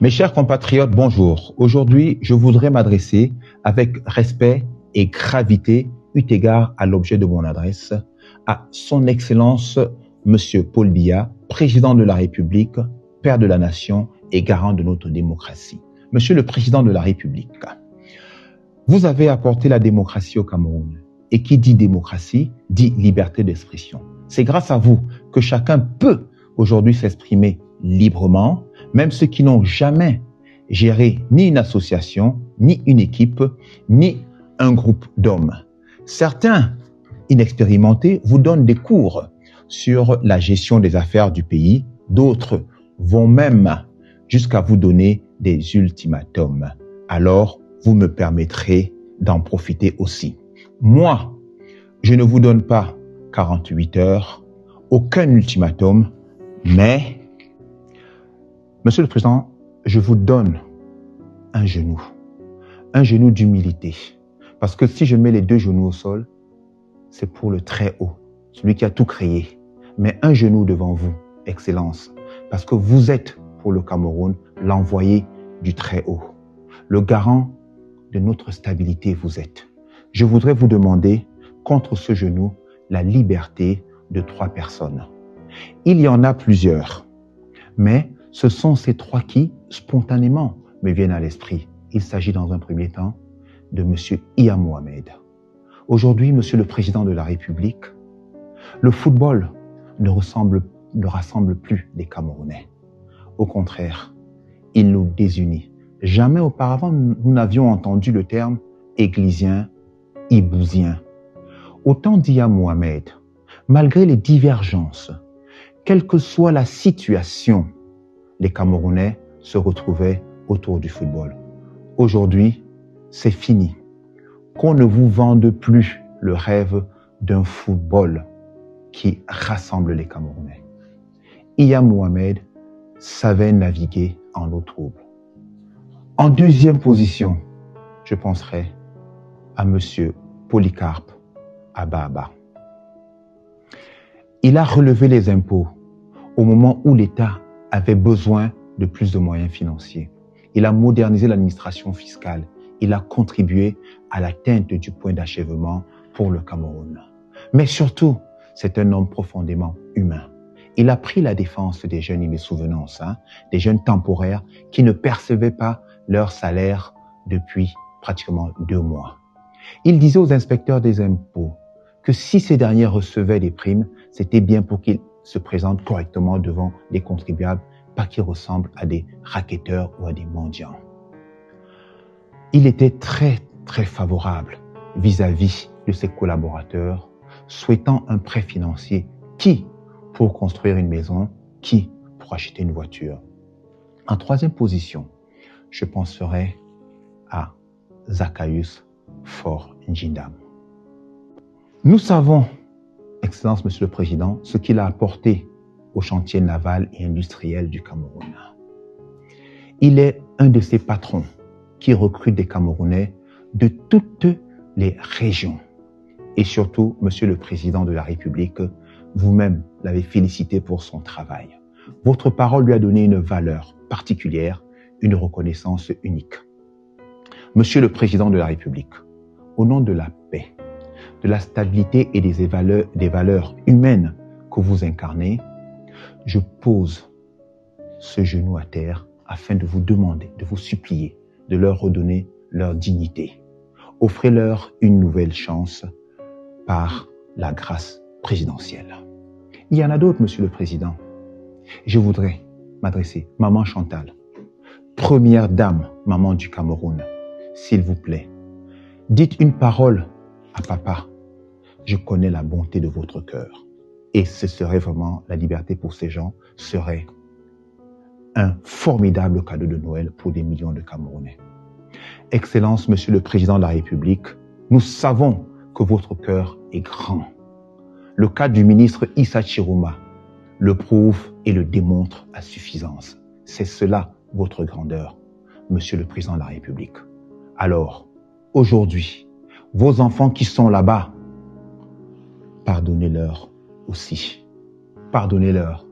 Mes chers compatriotes, bonjour. Aujourd'hui, je voudrais m'adresser avec respect et gravité, eu égard à l'objet de mon adresse, à Son Excellence Monsieur Paul Biya, Président de la République, Père de la Nation et garant de notre démocratie. Monsieur le Président de la République, vous avez apporté la démocratie au Cameroun. Et qui dit démocratie, dit liberté d'expression. C'est grâce à vous que chacun peut aujourd'hui s'exprimer librement, même ceux qui n'ont jamais géré ni une association, ni une équipe, ni un groupe d'hommes. Certains, inexpérimentés, vous donnent des cours sur la gestion des affaires du pays. D'autres vont même jusqu'à vous donner des ultimatums. Alors, vous me permettrez d'en profiter aussi. Moi, je ne vous donne pas 48 heures, aucun ultimatum, mais, Monsieur le Président, je vous donne un genou d'humilité. Parce que si je mets les deux genoux au sol, c'est pour le très haut, celui qui a tout créé. Mais un genou devant vous, Excellence, parce que vous êtes pour le Cameroun l'envoyé du très haut, le garant de notre stabilité vous êtes. Je voudrais vous demander, contre ce genou, la liberté de 3 personnes. Il y en a plusieurs, mais ce sont ces 3 qui, spontanément, me viennent à l'esprit. Il s'agit dans un premier temps de M. Iya Mohamed. Aujourd'hui, Monsieur le Président de la République, le football ne rassemble plus les Camerounais. Au contraire, il nous désunit. Jamais auparavant, nous n'avions entendu le terme églysien, ibouzien. Au temps d'Iya Mohamed, malgré les divergences, quelle que soit la situation, les Camerounais se retrouvaient autour du football. Aujourd'hui, c'est fini. Qu'on ne vous vende plus le rêve d'un football qui rassemble les Camerounais. Iya Mohamed savait naviguer en eau trouble. En deuxième position, je penserai à Monsieur Polycarpe Ababa. Il a relevé les impôts au moment où l'État avait besoin de plus de moyens financiers. Il a modernisé l'administration fiscale. Il a contribué à l'atteinte du point d'achèvement pour le Cameroun. Mais surtout, c'est un homme profondément humain. Il a pris la défense des jeunes, et mes souvenances, des jeunes temporaires qui ne percevaient pas leur salaire depuis pratiquement 2 mois. Il disait aux inspecteurs des impôts que si ces derniers recevaient des primes, c'était bien pour qu'ils se présentent correctement devant les contribuables, pas qu'ils ressemblent à des racketteurs ou à des mendiants. Il était très favorable vis-à-vis de ses collaborateurs, souhaitant un prêt financier, qui pour construire une maison, qui pour acheter une voiture. En troisième position, je penserai à Zacchaeus Faure Njindam. Nous savons, Excellence Monsieur le Président, ce qu'il a apporté au chantier naval et industriel du Cameroun. Il est un de ces patrons qui recrute des Camerounais de toutes les régions. Et surtout, Monsieur le Président de la République, vous-même l'avez félicité pour son travail. Votre parole lui a donné une valeur particulière, une reconnaissance unique. Monsieur le Président de la République, au nom de la paix, de la stabilité et des valeurs humaines que vous incarnez, je pose ce genou à terre afin de vous demander, de vous supplier, de leur redonner leur dignité. Offrez-leur une nouvelle chance par la grâce présidentielle. Il y en a d'autres, Monsieur le Président. Je voudrais m'adresser, Maman Chantal, première dame, maman du Cameroun, s'il vous plaît, dites une parole à papa. Je connais la bonté de votre cœur. Et ce serait vraiment, la liberté pour ces gens serait un formidable cadeau de Noël pour des millions de Camerounais. Excellence, Monsieur le Président de la République, nous savons que votre cœur est grand. Le cas du ministre Issa Chiroma le prouve et le démontre à suffisance. C'est cela votre grandeur, Monsieur le Président de la République. Alors, aujourd'hui, vos enfants qui sont là-bas, pardonnez-leur aussi. Pardonnez-leur.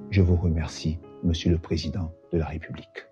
Je vous remercie, Monsieur le Président de la République.